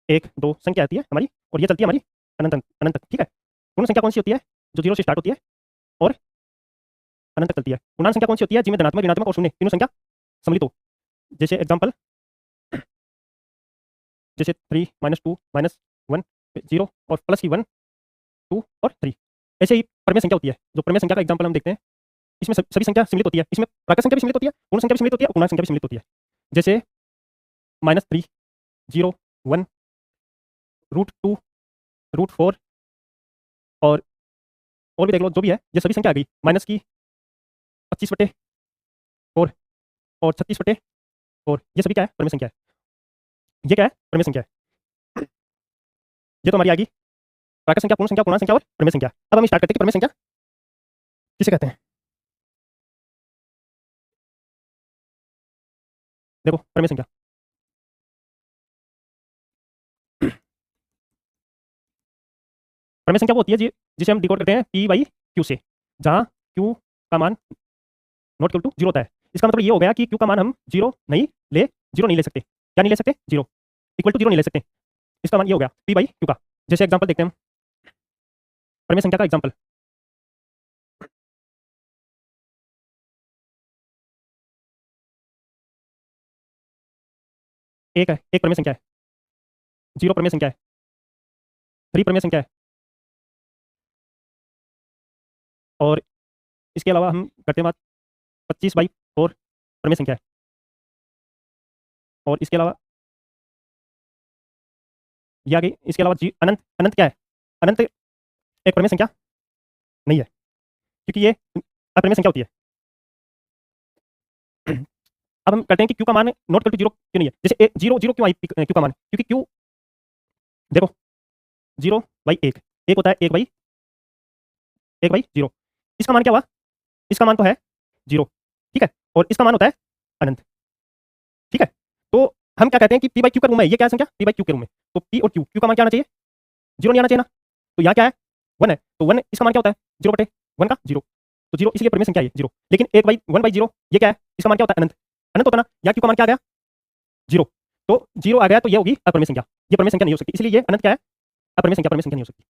1 2 संख्या आती है हमारी और ये चलती है हमारी अनंत अनंत तक, ठीक है। पूर्ण संख्या कौन सी होती है? जो 0 से स्टार्ट होती है और अनंत तक चलती है। पूर्णांक संख्या कौन सी होती है? जिनमें धनात्मक, ऋणात्मक और शून्य तीनों संख्या सम्मिलित हो। जैसे एग्जांपल, जैसे 3 -2 -1 0 और प्लस की 1 2 और 3। ऐसे ही परमेय संख्या होती है। जो परमेय संख्या का एग्जांपल हम देखते हैं, इसमें सभी संख्या सम्मिलित होती है। इसमें प्राकृत संख्या भी सम्मिलित होती है, पूर्ण संख्या भी सम्मिलित होती है और पूर्णांक संख्या भी सम्मिलित होती है। जैसे -3 0 1 √2 √4 और भी देख लो, जो भी है ये सभी संख्या आ गई। माइनस की 25/4 और 36/4, ये सभी क्या है? परमेय संख्या है। ये क्या है? परमेय संख्या है। ये तो हमारी आ गई प्राकृत संख्या, पूर्ण संख्या, पूर्णांक संख्या और परमेय संख्या। अब हम स्टार्ट करते हैं कि परमेय संख्या किसे कहते हैं। देखो परमेय संख्या, परमेय संख्या वो होती है जिसे हम डिकोड करते हैं P/Q से, जहां Q का मान नॉट इक्वल टू 0 होता है। इसका मतलब ये हो गया कि Q का मान हम 0 नहीं ले सकते। क्या नहीं ले सकते? 0 इक्वल टू 0 नहीं ले सकते। इसका मान ये हो गया P/Q का। जैसे एग्जांपल देखते हैं हम, परमेय संख्या का एग्जांपल, एक है, एक परमेय संख्या है, 0 परमेय संख्या है, 3 परमेय संख्या है, और इसके अलावा हम करते हैं बात 25/4 परमेय संख्या है। और इसके अलावा ये आ गई। इसके अलावा अनंत, अनंत क्या है? अनंत एक परमेय संख्या नहीं है, क्योंकि ये अपरिमेय संख्या होती है। अब हम करते हैं कि Q का मान नॉट इक्वल टू 0 क्यों नहीं है। जैसे 0 0 क्यों आई Q का मान? क्योंकि Q देखो 0/1, एक होता है 1/0। इसका मान क्या हुआ? इसका मान तो है 0, ठीक है, और इसका मान होता है अनंत, ठीक है। तो हम क्या कहते हैं कि P/Q के रूप में, ये क्या है संख्या? P/Q के रूप में। तो P और Q, Q का मान क्या आना चाहिए? 0 नहीं आना चाहिए ना। तो यहाँ क्या है? 1 है, तो 1 इसका मान क्या होता है? 0/1 का 0, तो 0 इसलिए परमेय संख्या है 0। लेकिन 1/1/0 ये क्या है? इसका मान क्या होता है? अनंत, अनंत होता है ना। यहाँ Q का मान क्या आ गया? 0। तो 0 आ गया तो ये होगी अपरमेय संख्या, ये परमेय संख्या नहीं हो सकती, इसलिए ये अनंत क्या है? अपरमेय संख्या, परमेय संख्या नहीं हो सकती।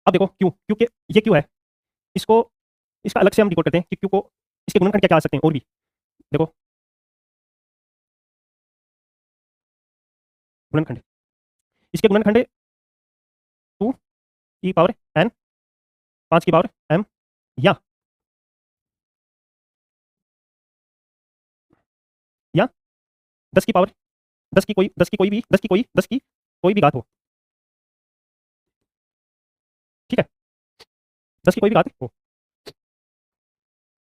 अब देखो Q, Q के ये Q है, इसको इसका अलग से हम डिकोड करते हैं कि Q को इसके गुणनखंड क्या क्या आ सकते हैं और भी। देखो गुणनखंड, इसके गुणनखंड 2 की पावर n, 5 की पावर m, या 10 की पावर 10 की कोई भी घात हो, ठीक है, 10 की कोई भी घात हो।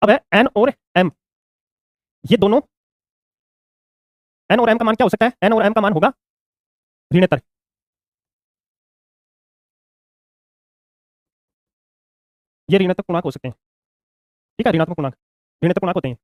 अब है n और m, ये दोनों n और m का मान क्या हो सकता है? n और m का मान होगा ऋणात्मक, ये ऋणात्मक पूर्णांक हो सकते हैं, ठीक है, ऋणात्मक पूर्णांक होते हैं।